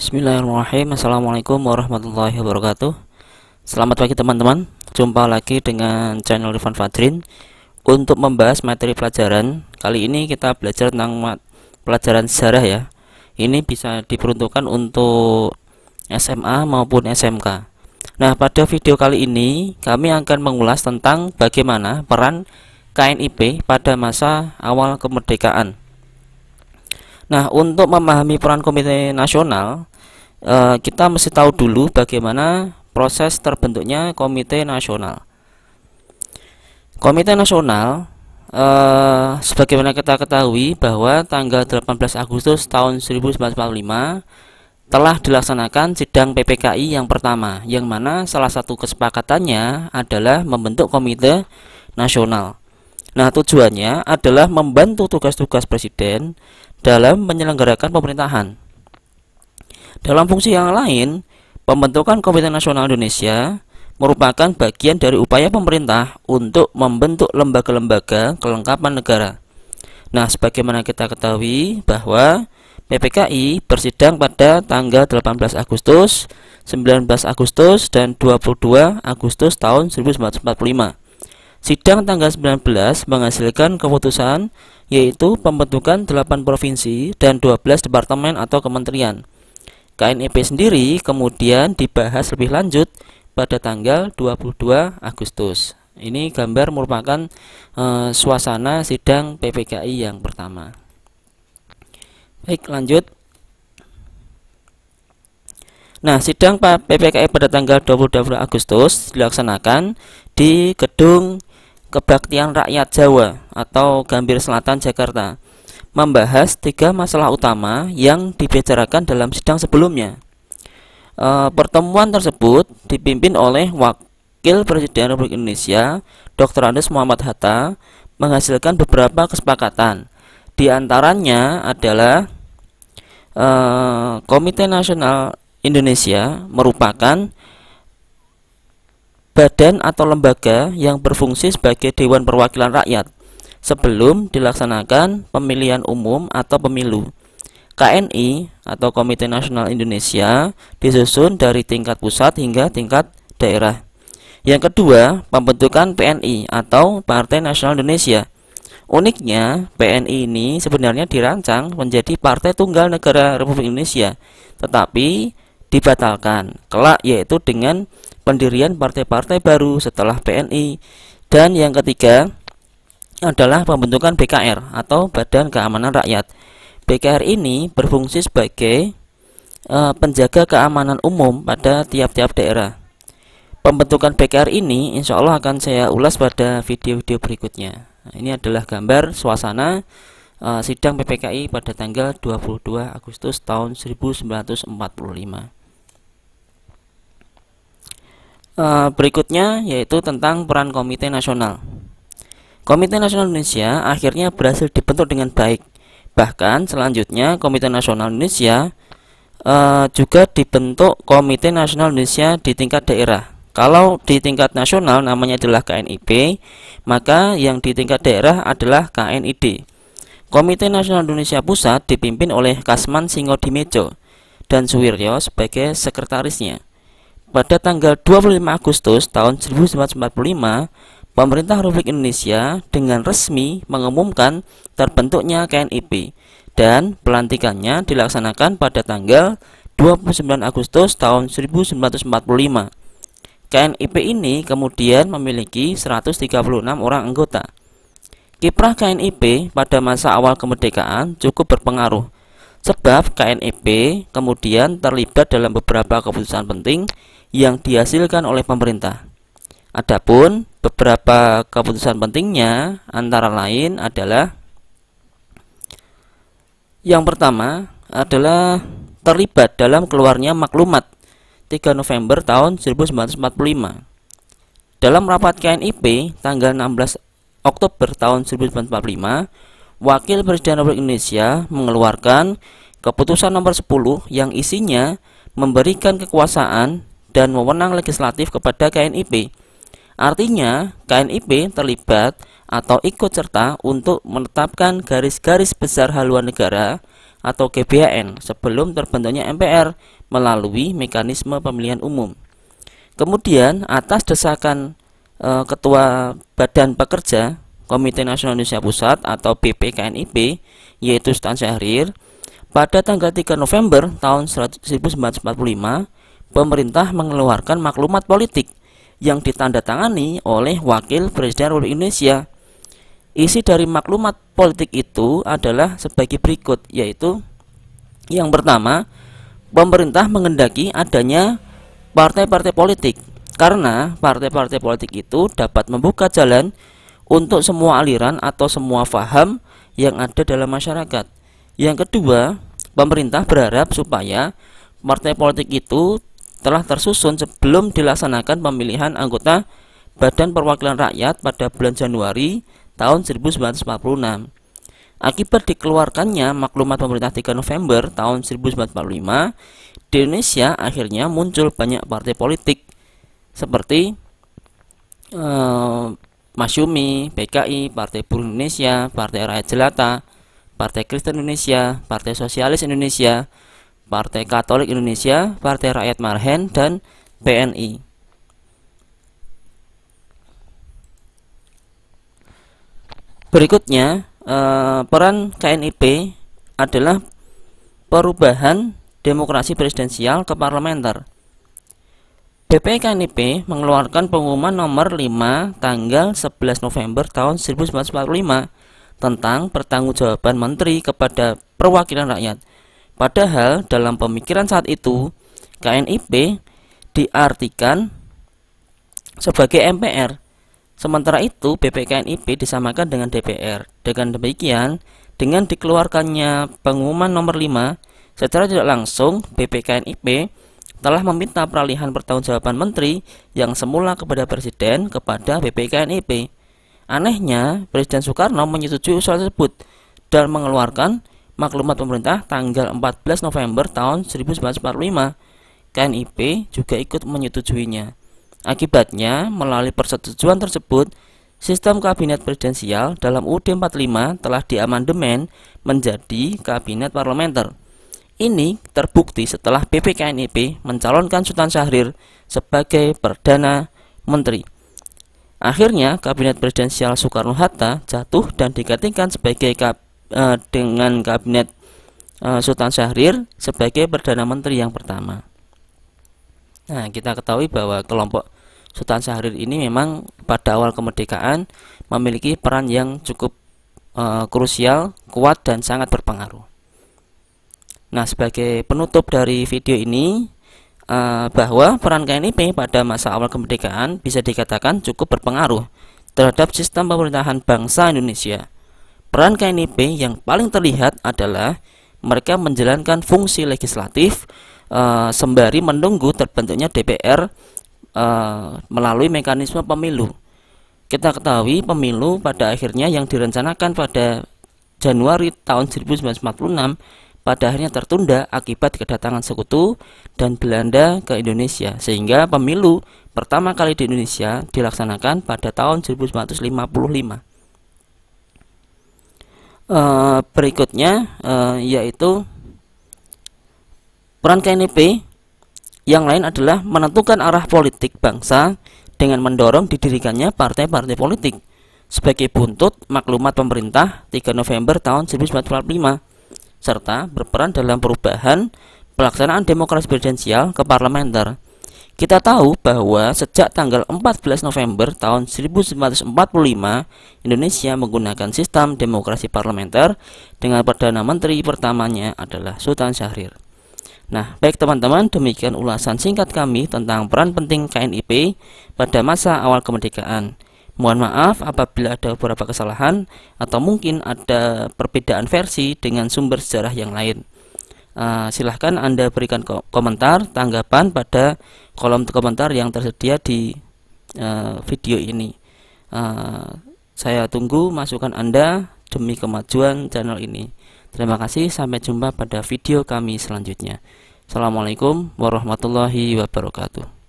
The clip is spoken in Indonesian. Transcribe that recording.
Bismillahirrahmanirrahim. Assalamualaikum warahmatullahi wabarakatuh. Selamat pagi teman-teman. Jumpa lagi dengan channel Rifan Fadrin untuk membahas materi pelajaran. Kali ini kita belajar tentang pelajaran sejarah ya. Ini bisa diperuntukkan untuk SMA maupun SMK. Nah, pada video kali ini kami akan mengulas tentang bagaimana peran KNIP pada masa awal kemerdekaan. Nah, untuk memahami peran Komite Nasional, kita mesti tahu dulu bagaimana proses terbentuknya Komite Nasional. Komite Nasional, sebagaimana kita ketahui bahwa tanggal 18 Agustus tahun 1945 telah dilaksanakan sidang PPKI yang pertama, yang mana salah satu kesepakatannya adalah membentuk Komite Nasional. Nah, tujuannya adalah membantu tugas-tugas Presiden dalam menyelenggarakan pemerintahan. Dalam fungsi yang lain, pembentukan Komite Nasional Indonesia merupakan bagian dari upaya pemerintah untuk membentuk lembaga-lembaga kelengkapan negara. Nah, sebagaimana kita ketahui bahwa PPKI bersidang pada tanggal 18 Agustus, 19 Agustus, dan 22 Agustus tahun 1945. Sidang tanggal 19 menghasilkan keputusan yaitu pembentukan 8 provinsi dan 12 departemen atau kementerian. KNIP sendiri kemudian dibahas lebih lanjut pada tanggal 22 Agustus. Ini gambar merupakan suasana sidang PPKI yang pertama. Baik, lanjut. Nah, sidang PPKI pada tanggal 22 Agustus dilaksanakan di Gedung Kebaktian Rakyat Jawa atau Gambir Selatan, Jakarta, membahas 3 masalah utama yang dibicarakan dalam sidang sebelumnya. Pertemuan tersebut dipimpin oleh Wakil Presiden Republik Indonesia Dr. Andes Muhammad Hatta, menghasilkan beberapa kesepakatan. Di antaranya adalah Komite Nasional Indonesia merupakan badan atau lembaga yang berfungsi sebagai Dewan Perwakilan Rakyat sebelum dilaksanakan pemilihan umum atau pemilu. KNI atau Komite Nasional Indonesia disusun dari tingkat pusat hingga tingkat daerah. Yang kedua, pembentukan PNI atau Partai Nasional Indonesia. Uniknya, PNI ini sebenarnya dirancang menjadi Partai Tunggal Negara Republik Indonesia, tetapi dibatalkan kelak, yaitu dengan pendirian partai-partai baru setelah PNI. Dan yang ketiga adalah pembentukan BKR atau Badan Keamanan Rakyat. BKR ini berfungsi sebagai penjaga keamanan umum pada tiap-tiap daerah. Pembentukan BKR ini insya Allah akan saya ulas pada video-video berikutnya. Nah, ini adalah gambar suasana sidang PPKI pada tanggal 22 Agustus tahun 1945. Berikutnya yaitu tentang peran Komite Nasional. Komite Nasional Indonesia akhirnya berhasil dibentuk dengan baik. Bahkan selanjutnya Komite Nasional Indonesia juga dibentuk Komite Nasional Indonesia di tingkat daerah. Kalau di tingkat nasional namanya adalah KNIP, maka yang di tingkat daerah adalah KNID. Komite Nasional Indonesia Pusat dipimpin oleh Kasman Singodimedjo dan Suwiryo sebagai sekretarisnya. Pada tanggal 25 Agustus tahun 1945, pemerintah Republik Indonesia dengan resmi mengumumkan terbentuknya KNIP dan pelantikannya dilaksanakan pada tanggal 29 Agustus tahun 1945. KNIP ini kemudian memiliki 136 orang anggota. Kiprah KNIP pada masa awal kemerdekaan cukup berpengaruh, sebab KNIP kemudian terlibat dalam beberapa keputusan penting yang dihasilkan oleh pemerintah. Adapun beberapa keputusan pentingnya antara lain adalah yang pertama adalah terlibat dalam keluarnya maklumat 3 November tahun 1945. Dalam rapat KNIP tanggal 16 Oktober tahun 1945, Wakil Presiden Republik Indonesia mengeluarkan keputusan nomor 10 yang isinya memberikan kekuasaan dan wewenang legislatif kepada KNIP. Artinya, KNIP terlibat atau ikut serta untuk menetapkan garis-garis besar haluan negara atau GBHN sebelum terbentuknya MPR melalui mekanisme pemilihan umum. Kemudian atas desakan Ketua Badan Pekerja Komite Nasional Indonesia Pusat atau BPKNIP, yaitu Sultan Syahrir, pada tanggal 3 November tahun 1945 pemerintah mengeluarkan maklumat politik yang ditandatangani oleh Wakil Presiden Republik Indonesia. Isi dari maklumat politik itu adalah sebagai berikut, yaitu yang pertama, pemerintah menghendaki adanya partai-partai politik karena partai-partai politik itu dapat membuka jalan untuk semua aliran atau semua faham yang ada dalam masyarakat. Yang kedua, pemerintah berharap supaya partai politik itu telah tersusun sebelum dilaksanakan pemilihan anggota Badan Perwakilan Rakyat pada bulan Januari tahun 1946. Akibat dikeluarkannya maklumat pemerintah 3 November tahun 1945, di Indonesia akhirnya muncul banyak partai politik seperti Masyumi, PKI, Partai Buruh Indonesia, Partai Rakyat Jelata, Partai Kristen Indonesia, Partai Sosialis Indonesia, Partai Katolik Indonesia, Partai Rakyat Marhen, dan PNI. Berikutnya, peran KNIP adalah perubahan demokrasi presidensial ke parlementer. BPKNIP mengeluarkan pengumuman nomor 5 tanggal 11 November tahun 1945 tentang pertanggungjawaban menteri kepada perwakilan rakyat. Padahal dalam pemikiran saat itu, KNIP diartikan sebagai MPR. Sementara itu, BPKNIP disamakan dengan DPR. Dengan demikian, dengan dikeluarkannya pengumuman nomor 5, secara tidak langsung BPKNIP telah meminta peralihan pertanggungjawaban menteri yang semula kepada presiden kepada BPKNIP. Anehnya, Presiden Soekarno menyetujui usulan tersebut dan mengeluarkan maklumat pemerintah tanggal 14 November tahun 1945. KNIP juga ikut menyetujuinya. Akibatnya, melalui persetujuan tersebut, sistem kabinet presidensial dalam UUD 45 telah diamandemen menjadi kabinet parlementer. Ini terbukti setelah BPKNIP mencalonkan Sultan Syahrir sebagai Perdana Menteri. Akhirnya, kabinet presidensial Soekarno-Hatta jatuh dan digantikan sebagai dengan kabinet Sultan Syahrir sebagai Perdana Menteri yang pertama. Nah, kita ketahui bahwa kelompok Sultan Syahrir ini memang pada awal kemerdekaan memiliki peran yang cukup krusial, kuat, dan sangat berpengaruh. Nah, sebagai penutup dari video ini, bahwa peran KNIP pada masa awal kemerdekaan bisa dikatakan cukup berpengaruh terhadap sistem pemerintahan bangsa Indonesia. Peran KNIP yang paling terlihat adalah mereka menjalankan fungsi legislatif sembari menunggu terbentuknya DPR melalui mekanisme pemilu. Kita ketahui pemilu pada akhirnya yang direncanakan pada Januari tahun 1946 pada akhirnya tertunda akibat kedatangan sekutu dan Belanda ke Indonesia, sehingga pemilu pertama kali di Indonesia dilaksanakan pada tahun 1955. Berikutnya yaitu peran KNIP yang lain adalah menentukan arah politik bangsa dengan mendorong didirikannya partai-partai politik sebagai buntut maklumat pemerintah 3 November tahun 1945, serta berperan dalam perubahan pelaksanaan demokrasi presidensial ke parlementer. Kita tahu bahwa sejak tanggal 14 November tahun 1945, Indonesia menggunakan sistem demokrasi parlementer dengan Perdana Menteri pertamanya adalah Sultan Syahrir. Nah, baik teman-teman, demikian ulasan singkat kami tentang peran penting KNIP pada masa awal kemerdekaan. Mohon maaf apabila ada beberapa kesalahan atau mungkin ada perbedaan versi dengan sumber sejarah yang lain. Silahkan Anda berikan komentar, tanggapan pada kolom komentar yang tersedia di video ini. Saya tunggu masukan Anda demi kemajuan channel ini. Terima kasih, sampai jumpa pada video kami selanjutnya. Assalamualaikum warahmatullahi wabarakatuh.